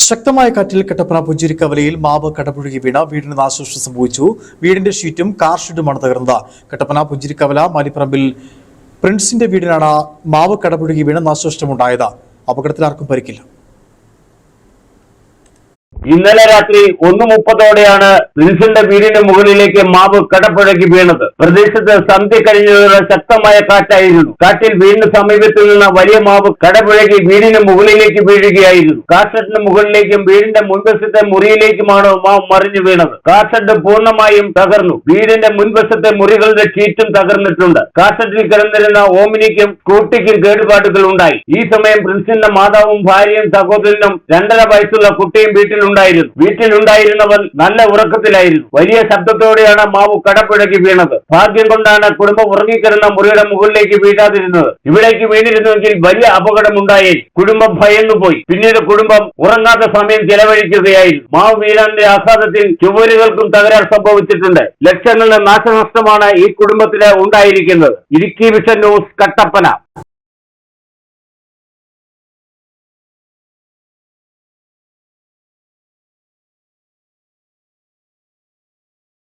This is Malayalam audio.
ശക്തമായ കാറ്റിൽ കട്ടപ്പന പുഞ്ചിരിക്കവലയിൽ മാവ് കടപുഴകി വീണ വീടിന് നാശനഷ്ടം സംഭവിച്ചു. വീടിന്റെ ഷീറ്റും കാർ ഷെഡുമാണ് തകർന്നത്. കട്ടപ്പന പുഞ്ചിരിക്കവല മാലിപ്പറമ്പിൽ പ്രിൻസിന്റെ വീടിനാണ് മാവ് കടപുഴകി വീണ് നാശനഷ്ടമുണ്ടായത്. അപകടത്തിൽ ആർക്കും പരിക്കില്ല. ഇന്നലെ രാത്രി 1:30 പ്രിൻസിന്റെ വീടിന് മുകളിലേക്ക് മാവ് കടപുഴകി വീണത്. പ്രദേശത്ത് സന്ധ്യ കഴിഞ്ഞതോടെ ശക്തമായ കാറ്റായിരുന്നു. കാറ്റിൽ വീടിന് സമീപത്തു നിന്ന് വലിയ മാവ് കടപുഴകി വീടിന് മുകളിലേക്ക് വീഴുകയായിരുന്നു. കാർഷെഡിന് മുകളിലേക്കും വീടിന്റെ മുൻവശത്തെ മുറിയിലേക്കുമാണ് മാവ് മറിഞ്ഞു വീണത്. കാർഷെഡ് പൂർണ്ണമായും തകർന്നു. വീടിന്റെ മുൻവശത്തെ മുറികളുടെ ഷീറ്റും തകർന്നിട്ടുണ്ട്. കാർഷെഡിൽ കിടന്നിരുന്ന ഓമിനിക്കും സ്കൂട്ടിക്കും കേടുപാടുകൾ ഉണ്ടായി. ഈ സമയം പ്രിൻസിന്റെ മാതാവും ഭാര്യയും സഹോദരനും 2.5 വയസ്സുള്ള കുട്ടിയും വീട്ടിലുണ്ടായിരുന്നവർ നല്ല ഉറക്കത്തിലായിരുന്നു. വലിയ ശബ്ദത്തോടെയാണ് മാവ് കടപുഴകി വീണത്. ഭാഗ്യം കൊണ്ടാണ് കുടുംബം ഉറങ്ങിക്കിടന്ന മുറിയുടെ മുകളിലേക്ക് വീഴാതിരുന്നത്. ഇവിടേക്ക് വീണിരുന്നുവെങ്കിൽ വലിയ അപകടമുണ്ടായി. കുടുംബം ഭയന്നുപോയി. പിന്നീട് കുടുംബം ഉറങ്ങാത്ത സമയം ചെലവഴിക്കുകയായിരുന്നു. മാവ് വീഴാന്റെ ആഘാതത്തിൽ ചുവരുകൾക്കും തകരാർ സംഭവിച്ചിട്ടുണ്ട്. ലക്ഷങ്ങളുടെ നാശനഷ്ടമാണ് ഈ കുടുംബത്തിന് ഉണ്ടായിരിക്കുന്നത്. Idukki vision news, Kattappana.